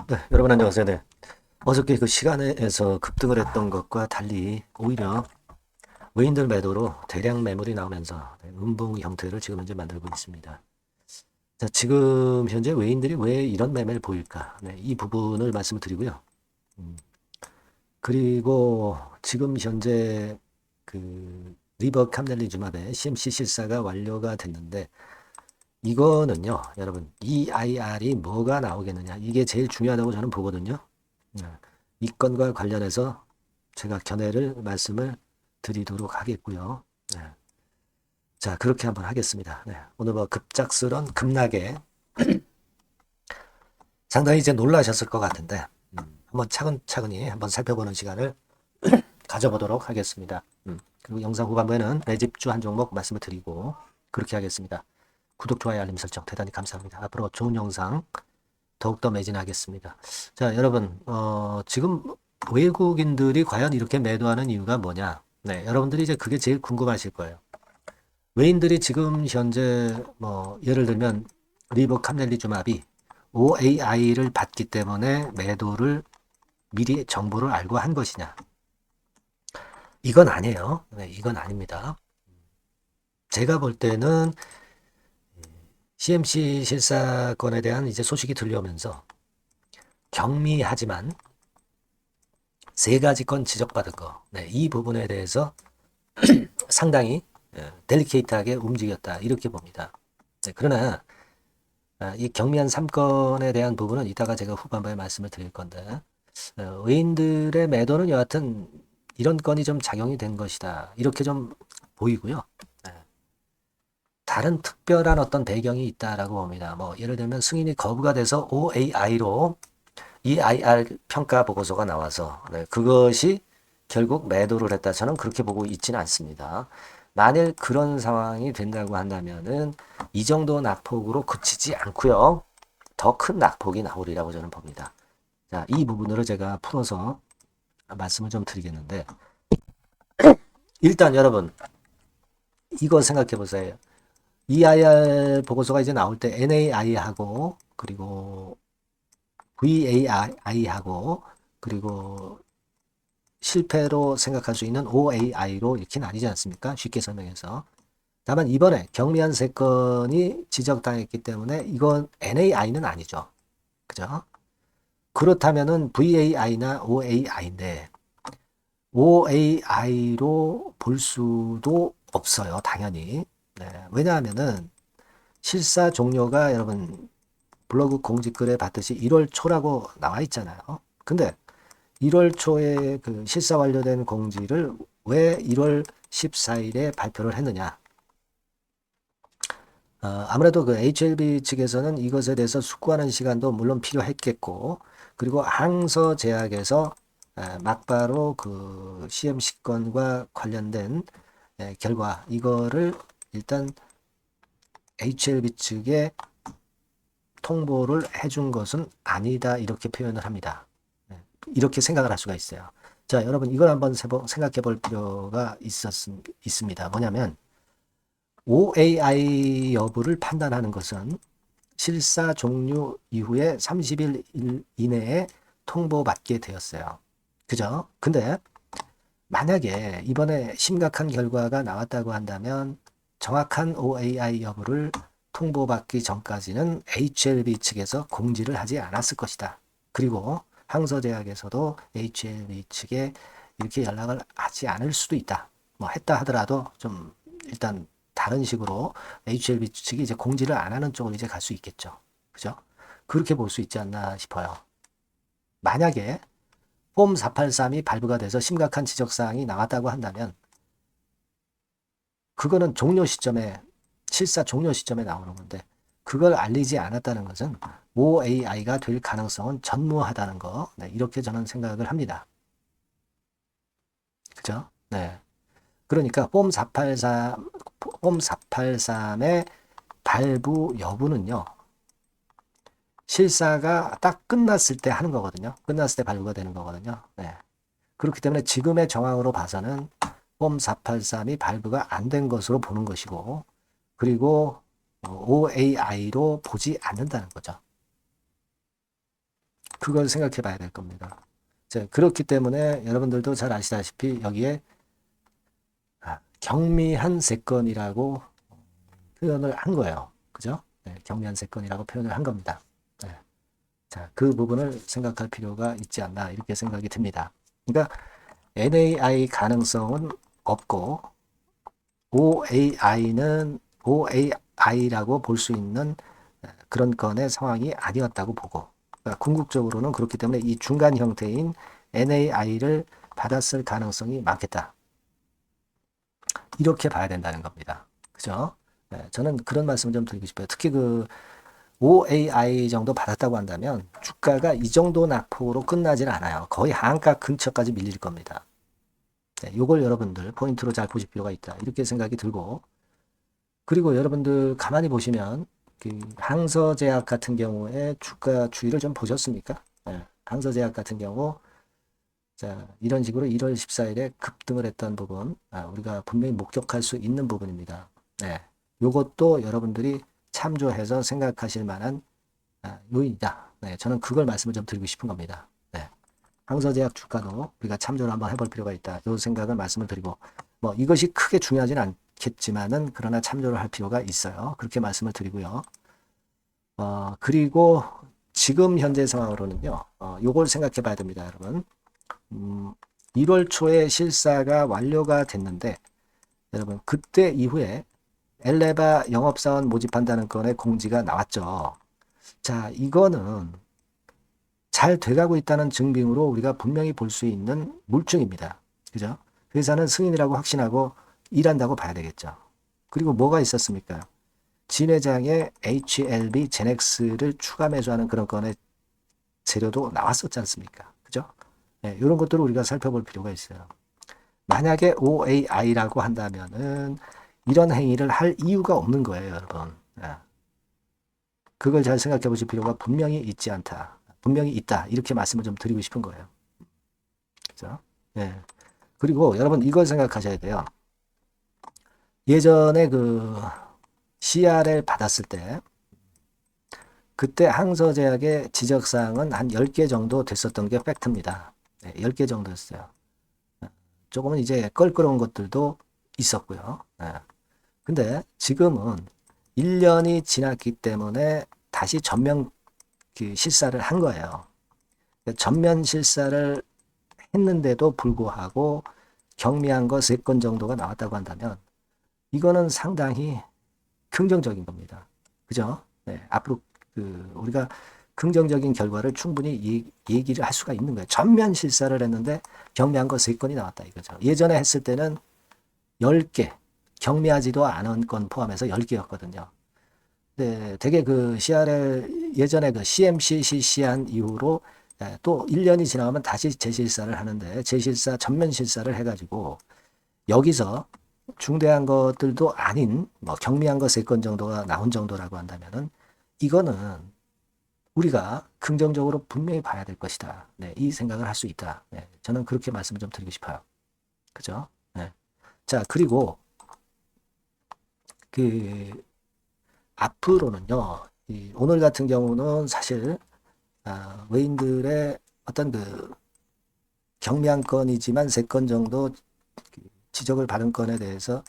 네, 여러분 안녕하세요. 네. 어저께 그 시간에서 급등을 했던 것과 달리 오히려 외인들 매도로 대량 매물이 나오면서 음봉 형태를 지금 현재 만들고 있습니다. 자, 지금 현재 외인들이 왜 이런 매매를 보일까? 네, 이 부분을 말씀을 드리고요. 그리고 지금 현재 그 리버 캄넬리주맙의 CMC 실사가 완료가 됐는데 이거는요, 여러분, EIR이 뭐가 나오겠느냐? 이게 제일 중요하다고 저는 보거든요. 네. 이 건과 관련해서 제가 견해를 말씀을 드리도록 하겠고요. 네. 자, 그렇게 한번 하겠습니다. 네. 오늘 뭐 급작스런 급락에 상당히 이제 놀라셨을 것 같은데, 한번 차근차근히 한번 살펴보는 시간을 가져보도록 하겠습니다. 그리고 영상 후반부에는 매집주 한 종목 말씀을 드리고, 그렇게 하겠습니다. 구독, 좋아요, 알림 설정 대단히 감사합니다. 앞으로 좋은 영상 더욱더 매진하겠습니다. 자, 여러분, 지금 외국인들이 과연 이렇게 매도하는 이유가 뭐냐? 네, 여러분들이 이제 그게 제일 궁금하실 거예요. 외인들이 지금 현재 뭐 예를 들면 리버 캄넬리주맙이 OAI를 받기 때문에 매도를 미리 정보를 알고 한 것이냐? 이건 아니에요. 네, 이건 아닙니다. 제가 볼 때는 CMC 실사건에 대한 이제 소식이 들려오면서 경미하지만 세 가지 건 지적받은 거, 네, 이 부분에 대해서 상당히 델리케이트하게 움직였다 이렇게 봅니다. 네, 그러나 이 경미한 3건에 대한 부분은 이따가 제가 후반부에 말씀을 드릴 건데 외인들의 매도는 여하튼 이런 건이 좀 작용이 된 것이다 이렇게 좀 보이고요. 네. 다른 특별한 어떤 배경이 있다라고 봅니다. 뭐 예를 들면 승인이 거부가 돼서 OAI로 EIR 평가 보고서가 나와서 네, 그것이 결국 매도를 했다. 저는 그렇게 보고 있지는 않습니다. 만일 그런 상황이 된다고 한다면은 이 정도 낙폭으로 그치지 않고요. 더 큰 낙폭이 나오리라고 저는 봅니다. 자, 이 부분으로 제가 풀어서 말씀을 좀 드리겠는데 일단 여러분 이거 생각해 보세요. EIR 보고서가 이제 나올 때 NAI하고 그리고 VAI하고 그리고 실패로 생각할 수 있는 OAI로 이렇게 나뉘지 않습니까? 쉽게 설명해서. 다만 이번에 경미한 세 건이 지적당했기 때문에 이건 NAI는 아니죠. 그죠? 그렇다면은 VAI나 OAI인데 OAI로 볼 수도 없어요. 당연히. 네, 왜냐하면은 실사 종료가 여러분 블로그 공지글에 봤듯이 1월 초라고 나와 있잖아요. 근데 1월 초에 그 실사 완료된 공지를 왜 1월 14일에 발표를 했느냐? 아무래도 그 HLB 측에서는 이것에 대해서 숙고하는 시간도 물론 필요했겠고, 그리고 항서 제약에서 막바로 그 CMC 건과 관련된 결과 이거를 일단 HLB 측에 통보를 해준 것은 아니다 이렇게 표현을 합니다. 이렇게 생각을 할 수가 있어요. 자, 여러분 이걸 한번 생각해 볼 필요가 있습니다. 뭐냐면 OAI 여부를 판단하는 것은 실사 종료 이후에 30일 이내에 통보받게 되었어요. 그죠? 근데 만약에 이번에 심각한 결과가 나왔다고 한다면 정확한 OAI 여부를 통보받기 전까지는 HLB 측에서 공지를 하지 않았을 것이다. 그리고 항서제약에서도 HLB 측에 이렇게 연락을 하지 않을 수도 있다. 뭐 했다 하더라도 좀 일단 다른 식으로 HLB 측이 이제 공지를 안 하는 쪽으로 이제 갈 수 있겠죠. 그죠? 그렇게 볼 수 있지 않나 싶어요. 만약에 폼 483이 발부가 돼서 심각한 지적사항이 나왔다고 한다면 그거는 종료 시점에 실사 종료 시점에 나오는 건데 그걸 알리지 않았다는 것은 OAI가 될 가능성은 전무하다는 거. 네, 이렇게 저는 생각을 합니다. 그죠? 네. 그러니까 폼 483의 발부 여부는요. 실사가 딱 끝났을 때 하는 거거든요. 끝났을 때 발부가 되는 거거든요. 네. 그렇기 때문에 지금의 정황으로 봐서는 폼 483이 발부가 안 된 것으로 보는 것이고 그리고 OAI로 보지 않는다는 거죠. 그걸 생각해 봐야 될 겁니다. 자, 그렇기 때문에 여러분들도 잘 아시다시피 여기에 경미한 세건이라고 표현을 한 거예요. 그죠? 네, 경미한 세건이라고 표현을 한 겁니다. 네. 자, 그 부분을 생각할 필요가 있지 않나 이렇게 생각이 듭니다. 그러니까 NAI 가능성은 없고 OAI라고 볼 수 있는 그런 건의 상황이 아니었다고 보고 그러니까 궁극적으로는 그렇기 때문에 이 중간 형태인 NAI를 받았을 가능성이 많겠다. 이렇게 봐야 된다는 겁니다. 그죠? 네, 저는 그런 말씀을 좀 드리고 싶어요. 특히 그 OAI 정도 받았다고 한다면 주가가 이 정도 낙폭으로 끝나질 않아요. 거의 한가 근처까지 밀릴 겁니다. 네, 이걸 여러분들 포인트로 잘 보실 필요가 있다. 이렇게 생각이 들고 그리고 여러분들 가만히 보시면 그 항서제약 같은 경우에 주가 추이를 좀 보셨습니까? 네, 항서제약 같은 경우 자, 이런 식으로 1월 14일에 급등을 했던 부분 우리가 분명히 목격할 수 있는 부분입니다. 네, 요것도 여러분들이 참조해서 생각하실 만한 요인이다. 네, 저는 그걸 말씀을 좀 드리고 싶은 겁니다. 네, 항서제약 주가도 우리가 참조를 한번 해볼 필요가 있다. 요 생각을 말씀을 드리고 뭐 이것이 크게 중요하진 않겠지만은 그러나 참조를 할 필요가 있어요. 그렇게 말씀을 드리고요. 그리고 지금 현재 상황으로는요. 요걸 생각해 봐야 됩니다, 여러분. 1월 초에 실사가 완료가 됐는데 여러분 그때 이후에 엘레바 영업사원 모집한다는 건의 공지가 나왔죠. 자, 이거는 잘 돼가고 있다는 증빙으로 우리가 분명히 볼 수 있는 물증입니다. 그죠? 회사는 승인이라고 확신하고 일한다고 봐야 되겠죠. 그리고 뭐가 있었습니까? 진 회장의 HLB 제넥스를 추가 매수하는 그런 건의 재료도 나왔었지 않습니까? 그죠? 네, 이런 것들을 우리가 살펴볼 필요가 있어요. 만약에 OAI라고 한다면은 이런 행위를 할 이유가 없는 거예요, 여러분. 네. 그걸 잘 생각해 보실 필요가 분명히 있지 않다. 분명히 있다. 이렇게 말씀을 좀 드리고 싶은 거예요. 그죠? 네. 그리고 여러분 이걸 생각하셔야 돼요. 예전에 그 CRL 받았을 때 그때 항서제약의 지적사항은 한 10개 정도 됐었던 게 팩트입니다. 네, 10개 정도였어요. 조금은 이제 껄끄러운 것들도 있었고요. 네. 근데 지금은 1년이 지났기 때문에 다시 전면 실사를 한 거예요. 전면 실사를 했는데도 불구하고 경미한 거 3건 정도가 나왔다고 한다면 이거는 상당히 긍정적인 겁니다. 그죠? 네, 앞으로 우리가 긍정적인 결과를 충분히 얘기를 할 수가 있는 거예요. 전면 실사를 했는데 경미한 거 3건이 나왔다 이거죠. 예전에 했을 때는 10개, 경미하지도 않은 건 포함해서 10개였거든요. 네, 되게 그 CRL 예전에 그 CMC 실시한 이후로 또 1년이 지나면 다시 재실사를 하는데 재실사 전면 실사를 해가지고 여기서 중대한 것들도 아닌 뭐 경미한 거 3건 정도가 나온 정도라고 한다면은 이거는 우리가 긍정적으로 분명히 봐야 될 것이다. 네, 이 생각을 할 수 있다. 네, 저는 그렇게 말씀을 좀 드리고 싶어요. 그죠? 네. 자, 그리고 그 앞으로는요. 오늘 같은 경우는 사실 외인들의 어떤 그 경미한 건이지만 3건 정도 지적을 받은 건에 대해서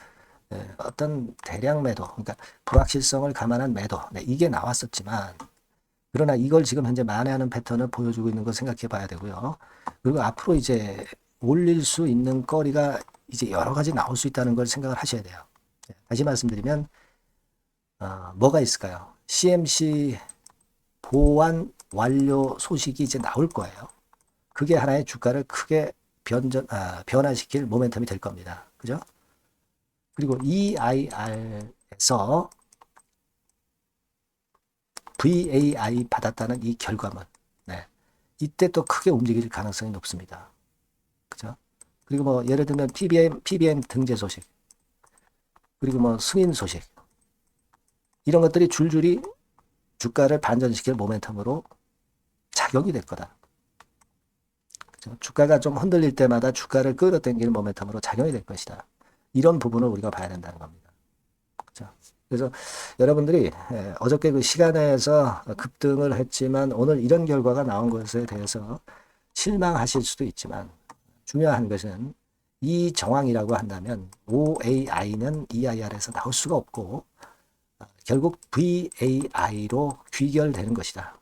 어떤 대량 매도, 그러니까 불확실성을 감안한 매도, 네, 이게 나왔었지만 그러나 이걸 지금 현재 만회하는 패턴을 보여주고 있는 거 생각해 봐야 되고요. 그리고 앞으로 이제 올릴 수 있는 거리가 이제 여러 가지 나올 수 있다는 걸 생각을 하셔야 돼요. 다시 말씀드리면 뭐가 있을까요? CMC 보완 완료 소식이 이제 나올 거예요. 그게 하나의 주가를 크게 변화시킬 모멘텀이 될 겁니다. 그죠? 그리고 EIR에서 VAI 받았다는 이 결과물. 네. 이때 또 크게 움직일 가능성이 높습니다. 그죠? 그리고 뭐 예를 들면 PBM 등재 소식. 그리고 뭐 승인 소식. 이런 것들이 줄줄이 주가를 반전시킬 모멘텀으로 작용이 될 거다. 그죠? 주가가 좀 흔들릴 때마다 주가를 끌어당기는 모멘텀으로 작용이 될 것이다. 이런 부분을 우리가 봐야 된다는 겁니다. 그죠? 그래서 여러분들이 어저께 그 시간에서 급등을 했지만 오늘 이런 결과가 나온 것에 대해서 실망하실 수도 있지만 중요한 것은 이 정황이라고 한다면 OAI는 EIR에서 나올 수가 없고 결국 VAI로 귀결되는 것이다.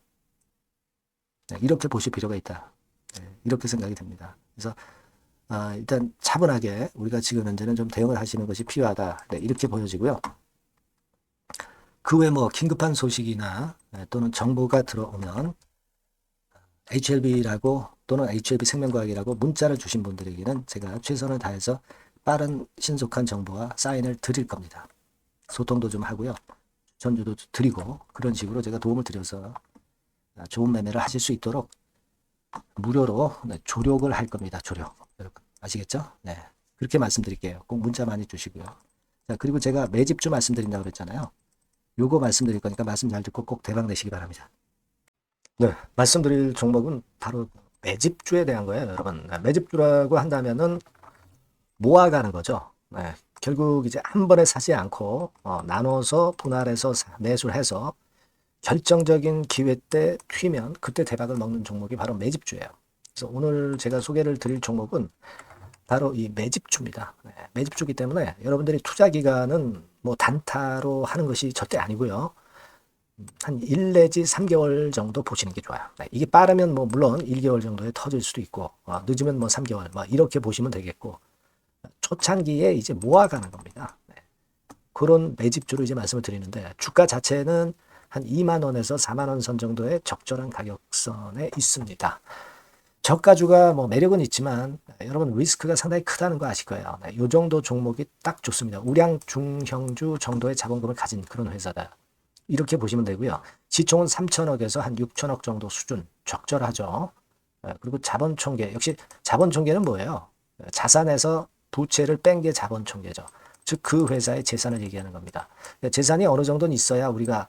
이렇게 보실 필요가 있다. 이렇게 생각이 듭니다. 그래서 일단 차분하게 우리가 지금 현재는 좀 대응을 하시는 것이 필요하다. 이렇게 보여지고요. 그 외 뭐 긴급한 소식이나 또는 정보가 들어오면 HLB라고 또는 HLB 생명과학이라고 문자를 주신 분들에게는 제가 최선을 다해서 빠른 신속한 정보와 사인을 드릴 겁니다. 소통도 좀 하고요. 전주도 드리고 그런 식으로 제가 도움을 드려서 좋은 매매를 하실 수 있도록 무료로 조력을 할 겁니다. 조력. 여러분 아시겠죠? 네. 그렇게 말씀드릴게요. 꼭 문자 많이 주시고요. 자, 그리고 제가 매집주 말씀드린다고 그랬잖아요. 요거 말씀드릴 거니까 말씀 잘 듣고 꼭 대박 내시기 바랍니다. 네, 말씀드릴 종목은 바로 매집주에 대한 거예요, 여러분. 매집주라고 한다면은 모아가는 거죠. 네, 결국 이제 한 번에 사지 않고 나눠서 분할해서 매수를 해서 결정적인 기회 때 튀면 그때 대박을 먹는 종목이 바로 매집주예요. 그래서 오늘 제가 소개를 드릴 종목은 바로 이 매집주입니다. 네, 매집주기 때문에 여러분들이 투자 기간은 뭐 단타로 하는 것이 절대 아니고요. 한 1 내지 3개월 정도 보시는 게 좋아요. 네, 이게 빠르면 뭐 물론 1개월 정도에 터질 수도 있고 늦으면 뭐 3개월 이렇게 보시면 되겠고 초창기에 이제 모아가는 겁니다. 네, 그런 매집주로 이제 말씀을 드리는데 주가 자체는 한 2만 원에서 4만 원 선 정도의 적절한 가격선에 있습니다. 저가주가 뭐 매력은 있지만 여러분 리스크가 상당히 크다는 거 아실 거예요. 네, 이 정도 종목이 딱 좋습니다. 우량 중형주 정도의 자본금을 가진 그런 회사다. 이렇게 보시면 되고요. 시총은 3천억에서 한 6천억 정도 수준 적절하죠. 그리고 자본총계 역시 자본총계는 뭐예요? 자산에서 부채를 뺀 게 자본총계죠. 즉 그 회사의 재산을 얘기하는 겁니다. 재산이 어느 정도는 있어야 우리가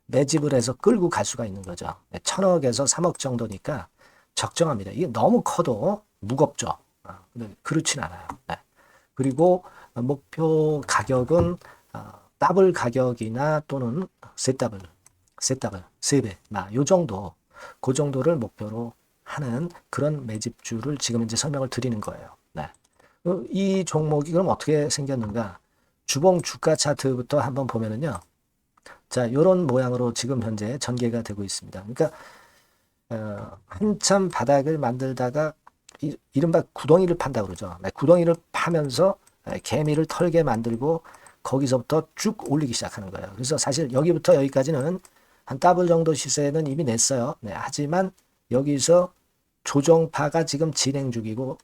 매집을 해서 끌고 갈 수가 있는 거죠. 1,000억에서 3억 정도니까 적정합니다. 이게 너무 커도 무겁죠. 근데 그렇진 않아요. 네. 그리고 목표 가격은 더블 가격이나 또는 셋더블, 세 배, 요 정도, 그 정도를 목표로 하는 그런 매집주를 지금 이제 설명을 드리는 거예요. 네. 이 종목이 그럼 어떻게 생겼는가? 주봉 주가 차트부터 한번 보면은요. 자, 요런 모양으로 지금 현재 전개가 되고 있습니다. 그러니까 한참 바닥을 만들다가 이른바 구덩이를 판다 그러죠. 네, 구덩이를 파면서 개미를 털게 만들고 거기서부터 쭉 올리기 시작하는 거예요. 그래서 사실 여기부터 여기까지는 한 더블 정도 시세는 이미 냈어요. 네, 하지만 여기서 조정파가 지금 진행 중이고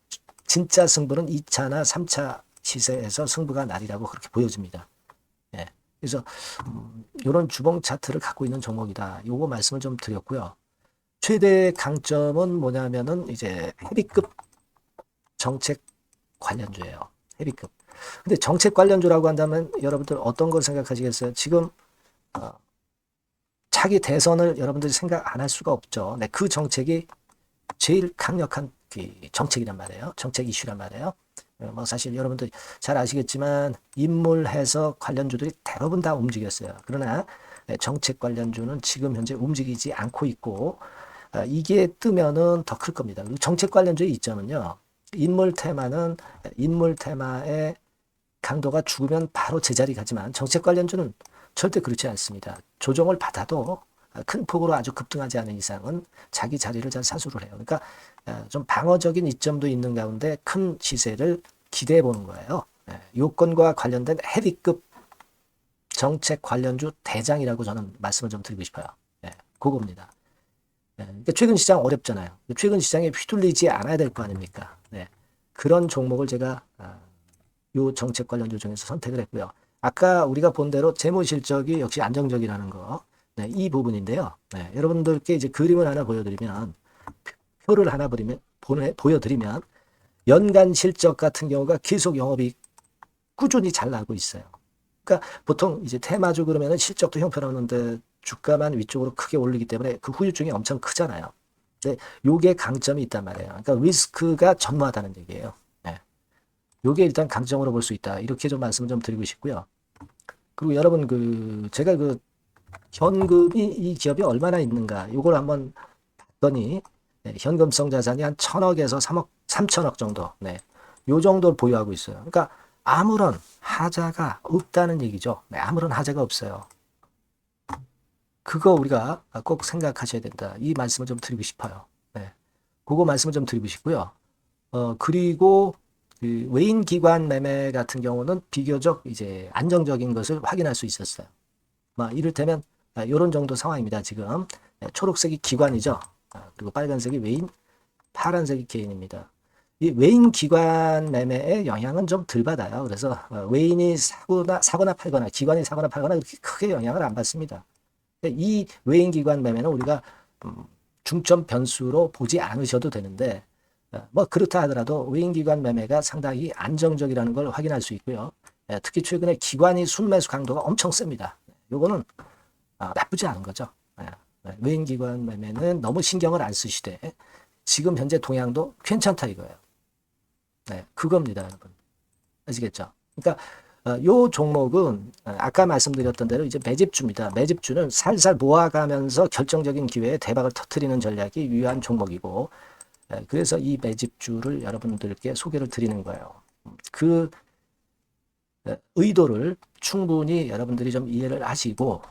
진짜 승부는 2차나 3차 시세에서 승부가 나리라고 그렇게 보여집니다. 네, 그래서 이런 주봉 차트를 갖고 있는 종목이다. 요거 말씀을 좀 드렸고요. 최대 강점은 뭐냐면은 이제 헤비급 정책 관련주예요. 헤비급. 근데 정책 관련주라고 한다면 여러분들 어떤 걸 생각하시겠어요? 지금 차기 대선을 여러분들이 생각 안 할 수가 없죠. 네, 그 정책이 제일 강력한 정책이란 말이에요. 정책 이슈란 말이에요. 뭐 사실 여러분들 잘 아시겠지만 인물 해석 관련주들이 대부분 다 움직였어요. 그러나 정책 관련주는 지금 현재 움직이지 않고 있고 이게 뜨면은 더 클 겁니다. 정책 관련주의 이점은요. 인물 테마의 강도가 죽으면 바로 제자리 가지만 정책 관련주는 절대 그렇지 않습니다. 조정을 받아도 큰 폭으로 아주 급등하지 않은 이상은 자기 자리를 잘 사수를 해요. 그러니까 좀 방어적인 이점도 있는 가운데 큰 시세를 기대해 보는 거예요. 요건과 관련된 헤비급 정책 관련주 대장이라고 저는 말씀을 좀 드리고 싶어요. 그겁니다. 그러니까 최근 시장 어렵잖아요. 최근 시장에 휘둘리지 않아야 될 거 아닙니까? 네. 그런 종목을 제가 요 정책 관련주 중에서 선택을 했고요. 아까 우리가 본 대로 재무 실적이 역시 안정적이라는 거, 네, 이 부분인데요. 네, 여러분들께 이제 그림을 하나 보여드리면, 표를 하나 보여드리면, 연간 실적 같은 경우가 계속 영업이 꾸준히 잘 나고 있어요. 그러니까 보통 이제 테마주 그러면은 실적도 형편없는데 주가만 위쪽으로 크게 올리기 때문에 그 후유증이 엄청 크잖아요. 근데 요게 강점이 있단 말이에요. 그러니까 리스크가 전무하다는 얘기예요. 네. 요게 일단 강점으로 볼 수 있다. 이렇게 좀 말씀을 좀 드리고 싶고요. 그리고 여러분 제가 현금이 이 기업이 얼마나 있는가 이걸 한번 봤더니 네, 현금성 자산이 한 1,000억에서 3천억 정도. 네. 요 정도를 보유하고 있어요. 그러니까 아무런 하자가 없다는 얘기죠. 네, 아무런 하자가 없어요. 그거 우리가 꼭 생각하셔야 된다. 이 말씀을 좀 드리고 싶어요. 네. 그거 말씀을 좀 드리고 싶고요. 그리고 외인 기관 매매 같은 경우는 비교적 이제 안정적인 것을 확인할 수 있었어요. 이를테면 이런 정도 상황입니다. 지금 초록색이 기관이죠. 그리고 빨간색이 외인, 파란색이 개인입니다. 이 외인 기관 매매의 영향은 좀 덜 받아요. 그래서 외인이 사거나 팔거나 기관이 사거나 팔거나 그렇게 크게 영향을 안 받습니다. 이 외인 기관 매매는 우리가 중점 변수로 보지 않으셔도 되는데 그렇다 하더라도 외인 기관 매매가 상당히 안정적이라는 걸 확인할 수 있고요. 특히 최근에 기관이 순매수 강도가 엄청 셉니다. 요거는 나쁘지 않은 거죠. 외인 기관 매매는 너무 신경을 안 쓰시되 지금 현재 동향도 괜찮다 이거예요. 네, 그겁니다, 여러분. 아시겠죠? 그러니까 요 종목은 아까 말씀드렸던 대로 이제 매집주입니다. 매집주는 살살 모아가면서 결정적인 기회에 대박을 터뜨리는 전략이 유효한 종목이고 그래서 이 매집주를 여러분들께 소개를 드리는 거예요. 그 의도를 충분히 여러분들이 좀 이해를 하시고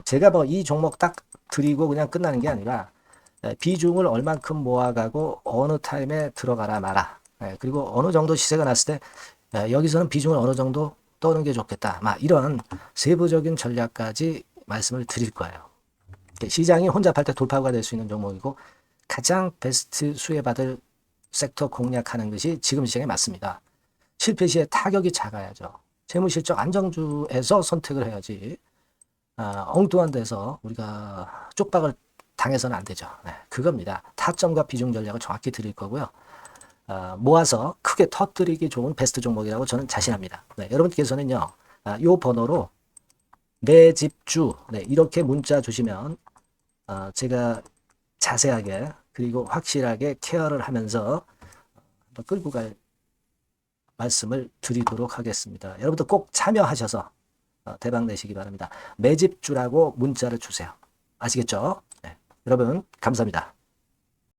제가 이 종목 딱 드리고 그냥 끝나는 게 아니라 비중을 얼만큼 모아가고 어느 타임에 들어가라 마라. 그리고 어느 정도 시세가 났을 때 여기서는 비중을 어느 정도 떠는 게 좋겠다. 이런 세부적인 전략까지 말씀을 드릴 거예요. 시장이 혼자 팔 때 돌파구가 될 수 있는 종목이고 가장 베스트 수혜받을 섹터 공략하는 것이 지금 시장에 맞습니다. 실패 시에 타격이 작아야죠. 재무실적 안정주에서 선택을 해야지 엉뚱한 데서 우리가 쪽박을 당해서는 안 되죠. 네, 그겁니다. 타점과 비중 전략을 정확히 드릴 거고요. 모아서 크게 터뜨리기 좋은 베스트 종목이라고 저는 자신합니다. 네, 여러분께서는요. 이 번호로 매집주 이렇게 문자 주시면 제가 자세하게 그리고 확실하게 케어를 하면서 끌고 갈 말씀을 드리도록 하겠습니다. 여러분들 꼭 참여하셔서 대박 내시기 바랍니다. 매집주라고 문자를 주세요. 아시겠죠? 네. 여러분 감사합니다.